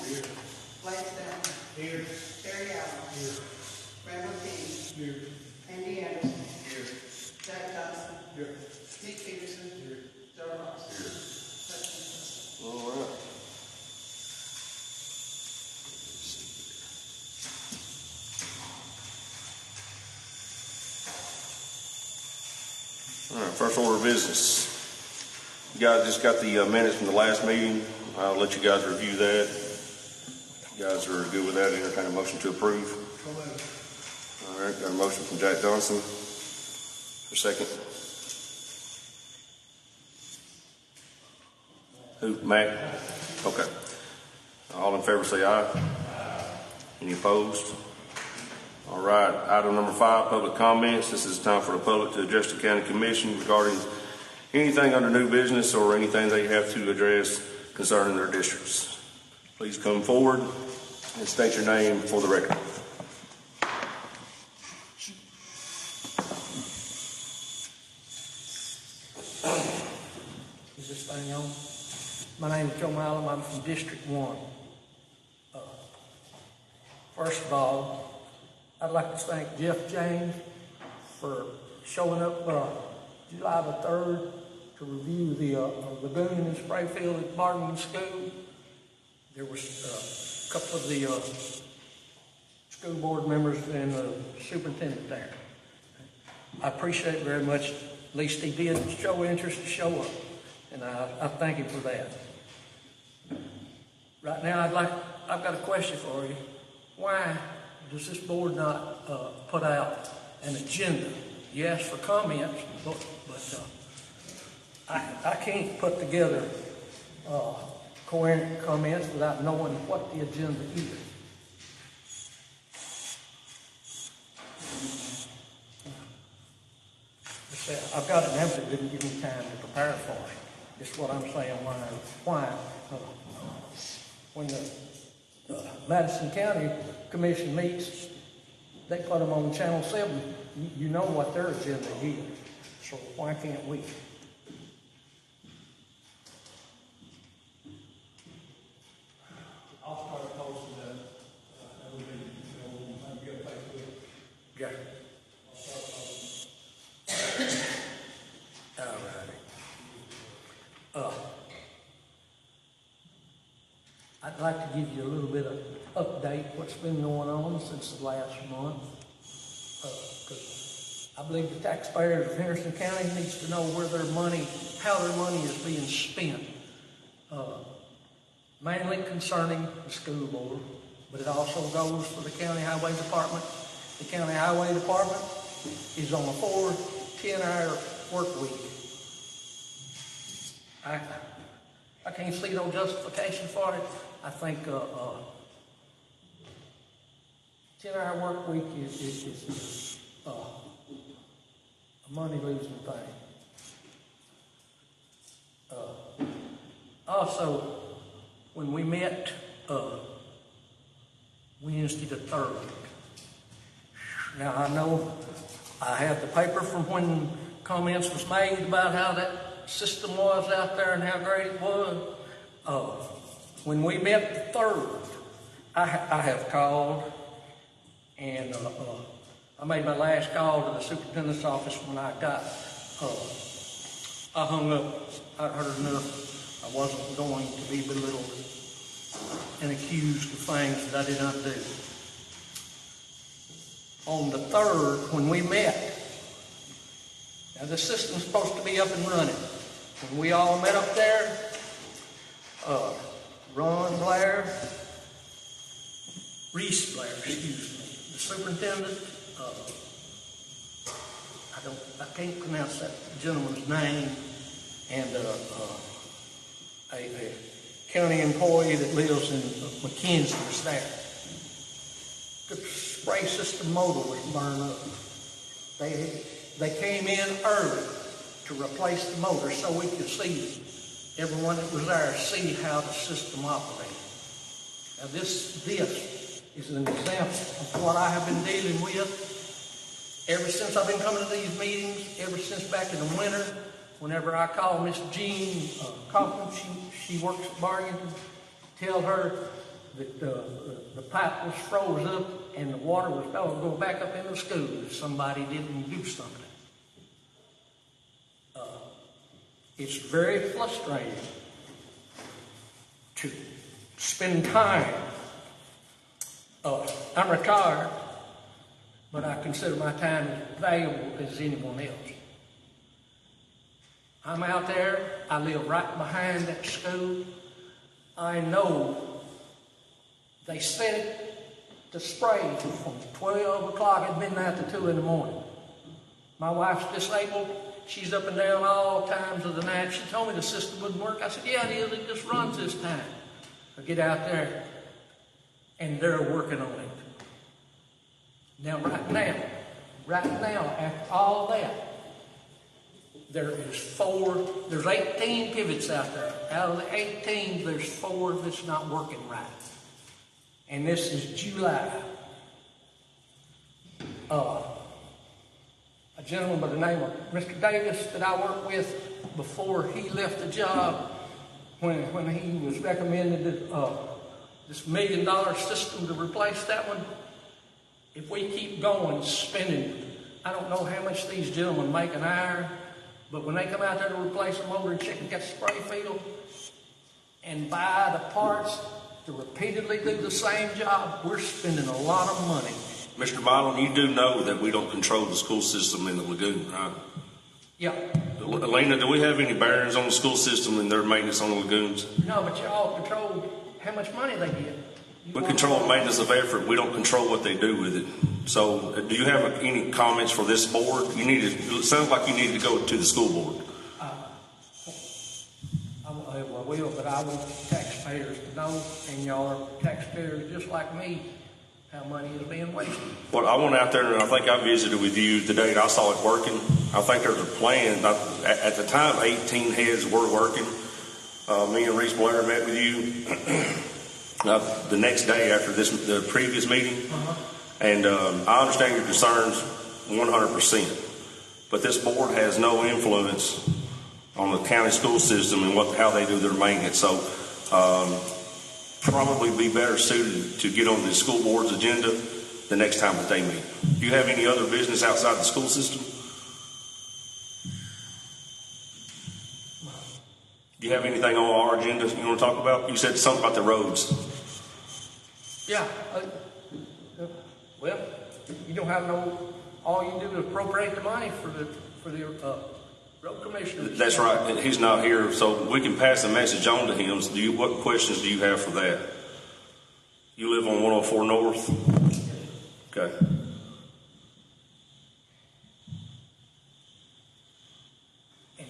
Here. Blake Stanton. Here. Terry Allen. Here. Randall King. Here. Andy Anderson. Here. Jack Johnson. Here. Nick Peterson. Here. Joe Ross. Here. All right. All right, first order of business. You guys just got the minutes from the last meeting. I'll let you guys review that. If you guys are good with that, entertain a motion to approve. All right, got a motion from Jack Johnson. For a second. Who? Mac? Okay. All in favor say aye. Any opposed? All right, item number 5, public comments. This is time for the public to address the county commission regarding anything under new business or anything they have to address concerning their districts. Please come forward and state your name for the record. Is this thing on? My name is Joe Malum. I'm from District 1. First of all, I'd like to thank Jeff James for showing up July the 3rd to review the lagoon in Sprayfield at Barton School. There was a couple of the school board members and the superintendent there. I appreciate it very much. At least he did show interest to show up, and I thank him for that. Right now, I've got a question for you. Why does this board not put out an agenda? You ask for comments, but I can't put together coherent comments without knowing what the agenda is. I've got an answer that didn't give me time to prepare for it. That's what I'm saying. Why? When the Madison County Commission meets, they put them on Channel 7. You know what their agenda is. So why can't we? I'll start posting that every meeting, so maybe get a Facebook. Yeah. I'll start posting. All righty. I'd like to give you a little bit of update what's been going on since the last month. Because I believe the taxpayers of Henderson County needs to know where their money, how their money is being spent. Mainly concerning the school board, but it also goes for the county highway department. The county highway department is on a 4 10-hour work week. I can't see no justification for it. I think 10-hour work week is a money-losing thing. Also, when we met Wednesday the 3rd, now I know I have the paper from when comments was made about how that system was out there and how great it was. When we met the 3rd, I have called and I made my last call to the superintendent's office when I got, I hung up. I'd heard enough. I wasn't going to be belittled and accused of things that I did not do. On the 3rd, when we met, now the system's supposed to be up and running. When we all met up there, Reese Blair, excuse me, the superintendent, I can't pronounce that gentleman's name, and a county employee that lives in McKenzie was there. The spray system motor was burned up. They came in early to replace the motor so we could see, everyone that was there, see how the system operated. Now this is an example of what I have been dealing with ever since I've been coming to these meetings, ever since back in the winter. Whenever I call Miss Jean Coughlin, she works at Barrington, tell her that the pipe was froze up and the water was going to go back up into the school if somebody didn't do something. It's very frustrating to spend time. I'm retired, but I consider my time as valuable as anyone else. I'm out there, I live right behind that school. I know they set it to spray from 12 o'clock at midnight to 2 in the morning. My wife's disabled. She's up and down all times of the night. She told me the system wouldn't work. I said, yeah, it is. It just runs this time. I get out there, and they're working on it. Now, right now, after all that, there's 18 pivots out there. Out of the 18, there's 4 that's not working right. And this is July. A gentleman by the name of Mr. Davis that I worked with before he left the job, when he was recommended this $1 million system to replace that one. If we keep going spending, I don't know how much these gentlemen make an hour, but when they come out there to replace a motor and check and get spray field and buy the parts to repeatedly do the same job, we're spending a lot of money. Mr. Bynum, you do know that we don't control the school system in the lagoon, right? Yeah. Elena, do we have any bearings on the school system and their maintenance on the lagoons? No, but y'all control how much money they get. We control maintenance of effort. We don't control what they do with it. So, do you have any comments for this board? It sounds like you need to go to the school board. I will, but I want taxpayers to know, and y'all are taxpayers just like me, how money is being wasted. Well, I went out there and I think I visited with you today and I saw it working. I think there's a plan. At the time, 18 heads were working. Me and Reese Blair met with you the next day after the previous meeting. And I understand your concerns 100%. But this board has no influence on the county school system and how they do their maintenance. So probably be better suited to get on the school board's agenda the next time that they meet. Do you have any other business outside the school system? Do you have anything on our agenda you want to talk about? You said something about the roads. Yeah. Well, you don't have all you do is appropriate the money for the road commissioner. That's right. And he's not here, so we can pass the message on to him. So what questions do you have for that? You live on 104 North? Okay. And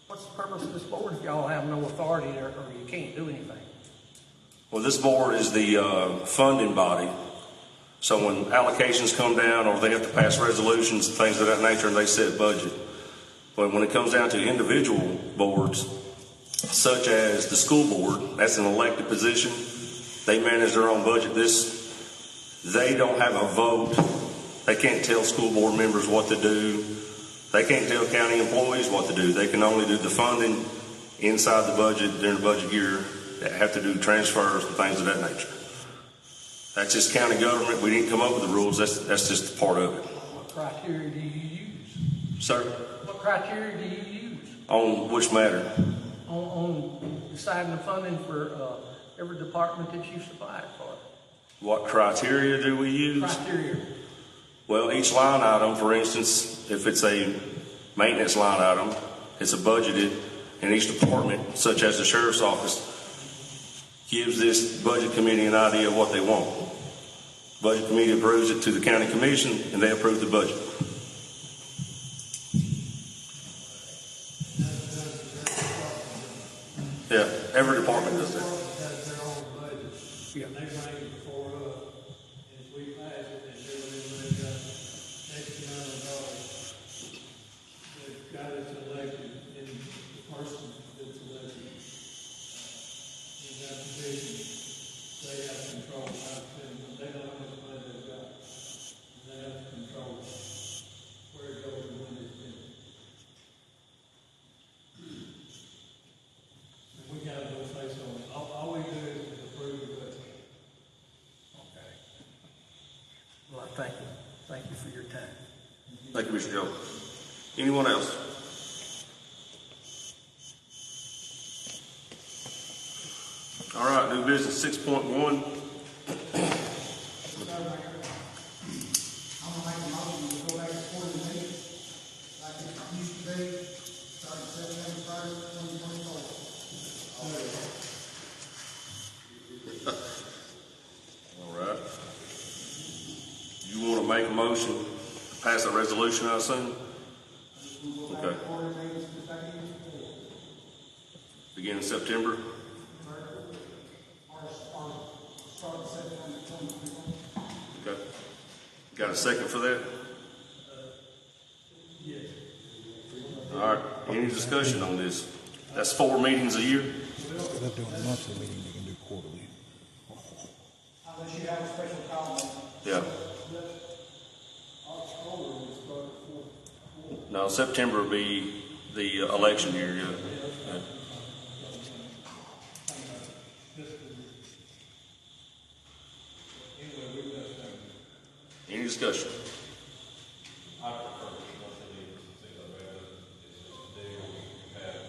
what's the purpose of this board if y'all have no authority or you can't do anything? Well, this board is the funding body. So when allocations come down or they have to pass resolutions and things of that nature and they set budget. But when it comes down to individual boards, such as the school board, that's an elected position. They manage their own budget. They don't have a vote. They can't tell school board members what to do. They can't tell county employees what to do. They can only do the funding inside the budget during the budget year. They have to do transfers and things of that nature. That's just county government. We didn't come up with the rules. That's just part of it. What criteria do you use? Sir? What criteria do you use? On which matter? On deciding the funding for every department that you supply it for. What criteria do we use? Criteria. Well, each line item, for instance, if it's a maintenance line item, it's a budgeted, and each department, such as the sheriff's office, gives this budget committee an idea of what they want. Budget committee approves it to the county commission, and they approve the budget. Yeah, every department does that. Has their own budget. Yeah. And they bring it before us, and if we pass it, and they've got X amount of dollars. The guy that's elected, and the person that's elected, in that position, they have control, they know how much money they've got. And they have control where it goes and when it's spent. And we got no say so. All we do is approve the for your time. Thank you, Mr. Joe. Anyone else? All right, new business 6.1. I'm gonna make a motion to go back to 40 minutes, like it used to be, starting September 1st, 2024. All right. You want to make a motion to pass a resolution, I assume? Okay. 40 minutes to second, Beginning September? or starting September 2024. Okay. Got a second for that? Yes. All right. Any discussion on this? That's 4 meetings a year? Instead of doing a monthly meeting, you can do quarterly. Unless you have a special call meeting. Yeah. October will start at 4. No, September will be the election year, yeah. Yeah. Anyway, we've got time. Any discussion? I prefer monthly meetings and things like that. It's a deal we have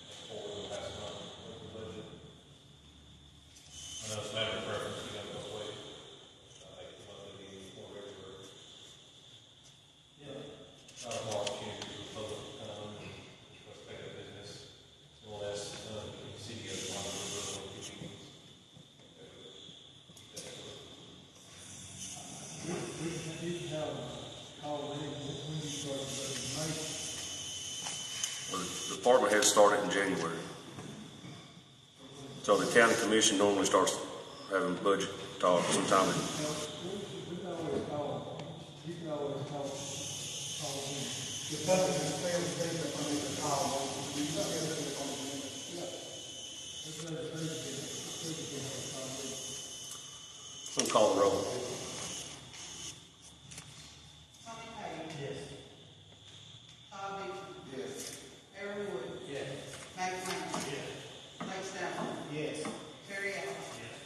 before the past month with the budget. I know it's a matter of preference, you got to go wait. I think the monthly meetings more regular. More opportunity for the public to come and express their business. No less, the city has one of the little meetings. We have call meeting when you start in May. Well, the department heads started in January. So the county commission normally starts having budget talk sometime in, We can always call, you can always call me. The public can still speak up when it's a call, we still do it on the minute. Let's let it be, call me. some call the roll. Tommy Page. Yes. Todd Beechman. Yes. Aaron Wood. Yes. Matt Graham. Yes. Blake Stafford. Yes. Terry Allen. Yes.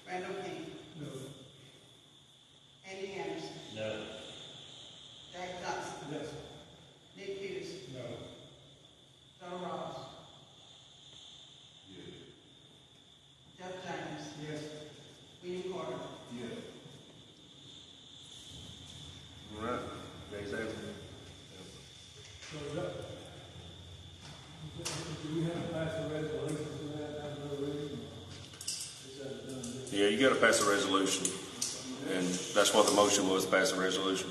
Randall King. No. Andy Anderson. No. Jack Dodson. Yes. Nick Peterson. No. Joe Ross. Jeff James. Yes. William Carter. Yes. All right. Guys, have- So that, do we have to pass a resolution for that, have no reason? Is that done? Yeah, you gotta pass a resolution. And that's what the motion was, pass a resolution.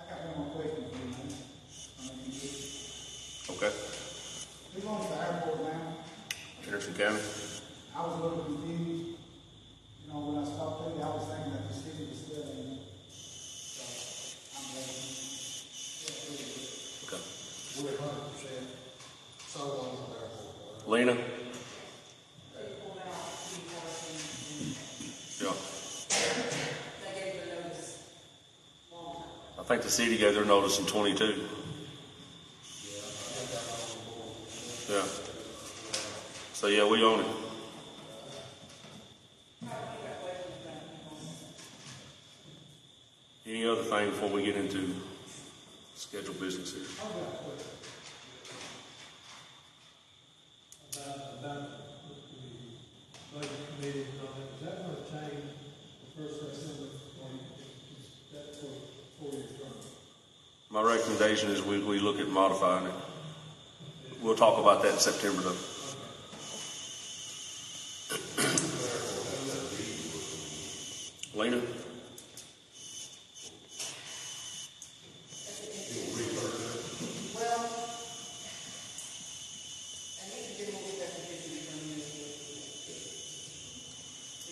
I got one more question for you, man. Okay. Who's on the airport now? Henderson County? I was a little confused. You know, when I stopped there, I was thinking that the city was still in it. So, I'm ready. Okay. We're 100% sold on the airport. Lena? They pulled out the parking Yeah. and they gave the notice long time. I think the city gave their notice in 22. Yeah. So yeah, we own it. Any other thing before we get into scheduled business here? I've got a question. About the budget committee and all that, is that going to change the first September, or is that for 4 years term? My recommendation is we look at modifying it. We'll talk about that in September though. Lena? Well, I need to get more specificity from you.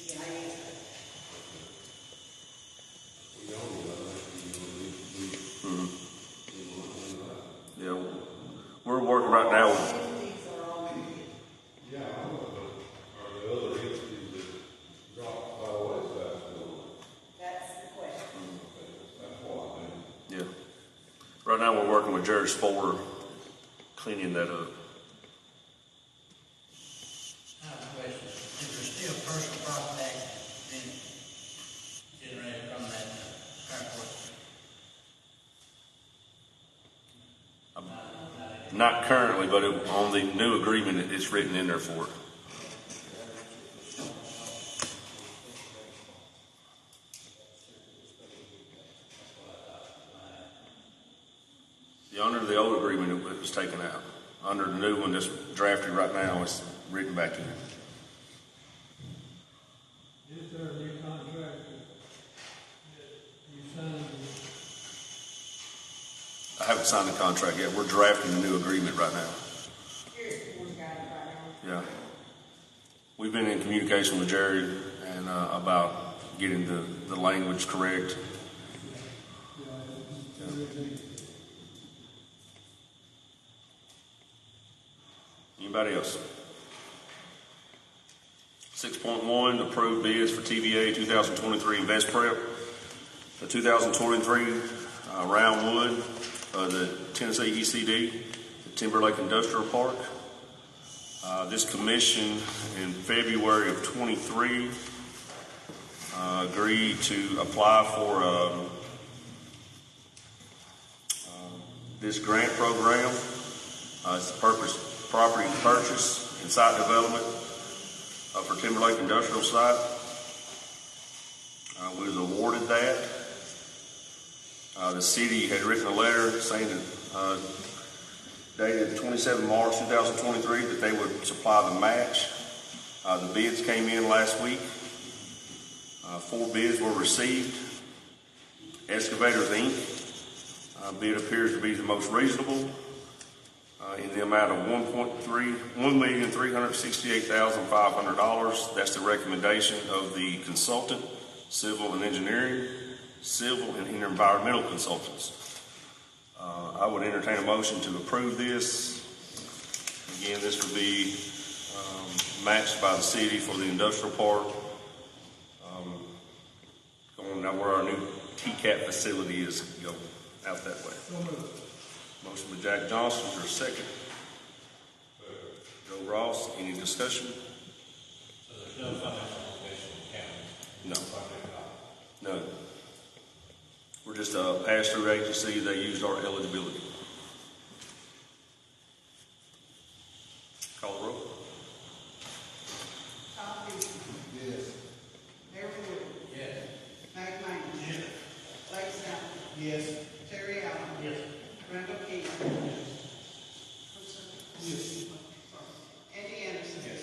Again, I answer. Yeah, we're working right now. These are already here. Yeah, I don't know, are the other entities that dropped by the wayside still? That's the question. That's why I think. Yeah. Right now, we're working with Jared Spore, cleaning that up. I have a question. Is there still personal property tax being generated from that airport? Not currently, but on the new agreement, it's written in there for it. Under the old agreement, it was taken out. Under the new one that's drafted right now, it's written back in. Is there a new contract that you signed? I haven't signed the contract yet. We're drafting the new agreement right now. Here's one guy right now. Yeah. We've been in communication with Jared and about getting the language correct. Anybody else? 6.1, approved bids for TVA 2023 Invest Prep. The 2023 round wood, the Tennessee ECD, the Timberlake Industrial Park. This commission in February of 23 agreed to apply for this grant program. It's the purpose property purchase and site development for Timberlake Industrial Site. We was awarded that. The city had written a letter saying that dated 27 March 2023 that they would supply the match. The bids came in last week. 4 bids were received. Excavators Inc. Bid appears to be the most reasonable. In the amount of $1,368,500. That's the recommendation of the consultant, civil and engineering, civil and environmental consultants. I would entertain a motion to approve this. Again, this would be matched by the city for the industrial park. Going now where our new TCAP facility is going out that way. Motion by Jack Johnson, is there a second? Joe Ross, any discussion? So there's no financial obligation to the county? No. No. We're just a pass-through agency. They used our eligibility. Call the roll. Tom Houston. Yes. Darren Wood. Yes. Mike Minor. Yes. Blake Sample. Yes. Terry Allen. Yes. Randall King. Andy Anderson. Yes.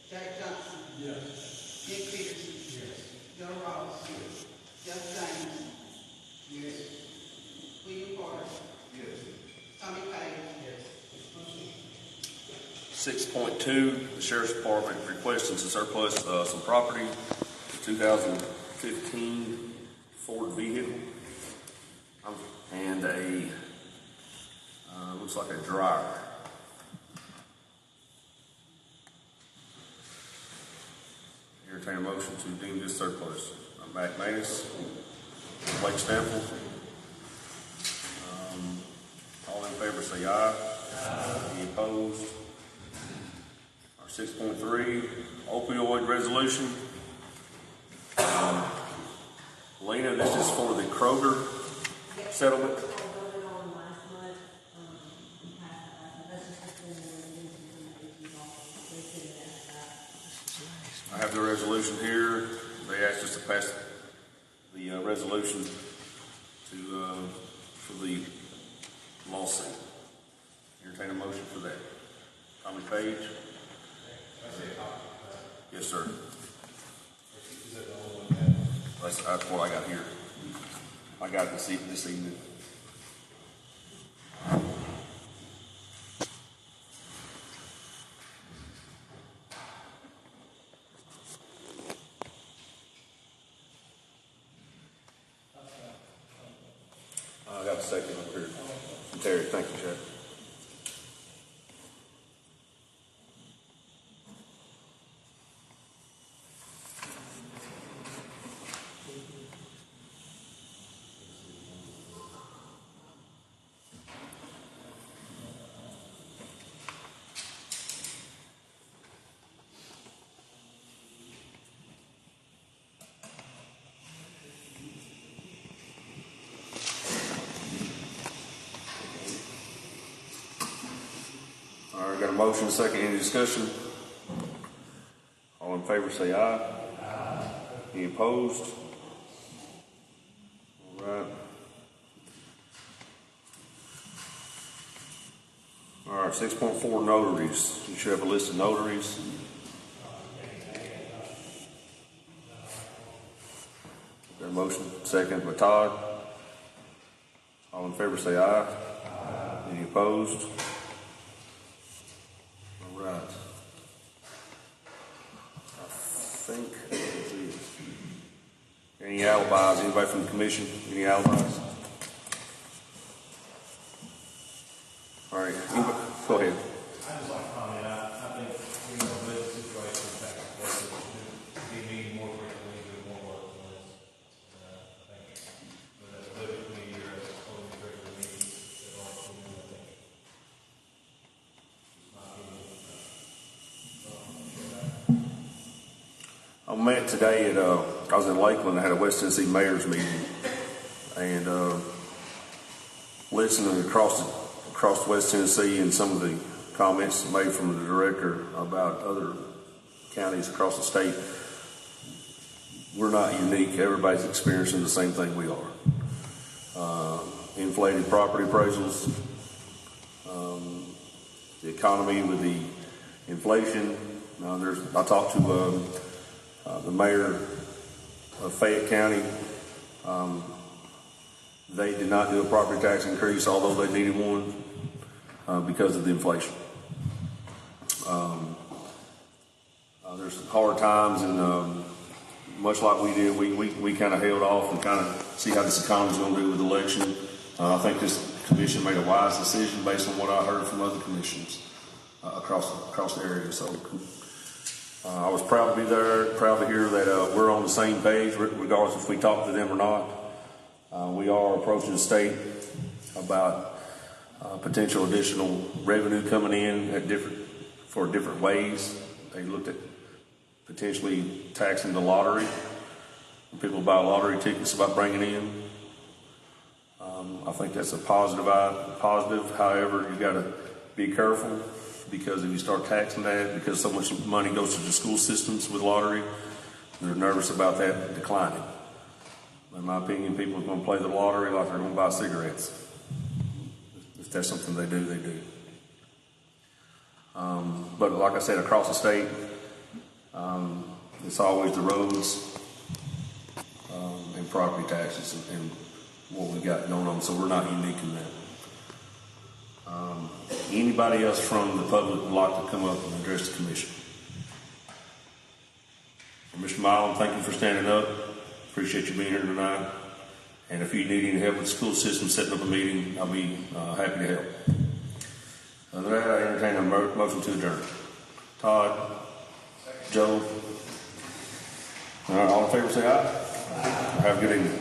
Jack Johnson. Yes. Nick Peterson. Yes. Joe Ross. Jeff James. Yes. William Porter. Yes. Tommy Page. Yes. 6.2, the Sheriff's Department requesting to surplus some property, 2015 Ford vehicle, and a, looks like a dryer. Entertain a motion to deem this surplus. Mac Manus, Blake Stample. All in favor say aye. Any opposed? Our 6.3, opioid resolution. Lena, this is for the Kroger settlement. I have the resolution here. They asked us to pass the resolution to for the lawsuit. Entertain a motion for that. Tommy Page. Yes, sir. That's what I got here. I got it this evening. I got a second up here from Terry. Thank you, Sheriff. motion, second, any discussion? All in favor say aye. Any opposed? All right. All right, 6.4 notaries. You should have a list of notaries. Got a motion, second by Todd. All in favor say aye. Any opposed? All right. I think that's it. Any alibis? Anybody from the commission? Any alibis? All right. Go ahead. I just like to comment, I think, the budget situation is back and forth, we need more frequently, do more work on this. I think, with that budget committee or holding regular meetings, that all we do, I think. I met today at, I was in Lakeland, I had a West Tennessee mayor's meeting, and listening across West Tennessee and some of the comments made from the director about other counties across the state, we're not unique. Everybody's experiencing the same thing we are. Inflated property appraisals, the economy with the inflation. I talked to the mayor of Fayette County. They did not do a property tax increase, although they needed one, because of the inflation. There's hard times, and much like we did, we kind of held off and kind of see how this economy's going to do with the election. I think this commission made a wise decision based on what I heard from other commissions across the area. So I was proud to be there, proud to hear that we're on the same page, regardless if we talk to them or not. We are approaching the state about potential additional revenue coming in for different ways. They looked at potentially taxing the lottery. When people buy lottery tickets about bringing in. I think that's a positive. However, you got to be careful, because if you start taxing that, because so much money goes to the school systems with lottery, they're nervous about that declining. In my opinion, people are going to play the lottery like they're going to buy cigarettes. If that's something they do, they do. But like I said, across the state, it's always the roads and property taxes and what we got going on. So we're not unique in that. Anybody else from the public would like to come up and address the commission? Mr. Milam, thank you for standing up. Appreciate you being here tonight. And if you need any help with the school system setting up a meeting, I'll be happy to help. Other than that, I entertain a motion to adjourn. Todd? Joe? All right, all in favor say aye. Have a good evening.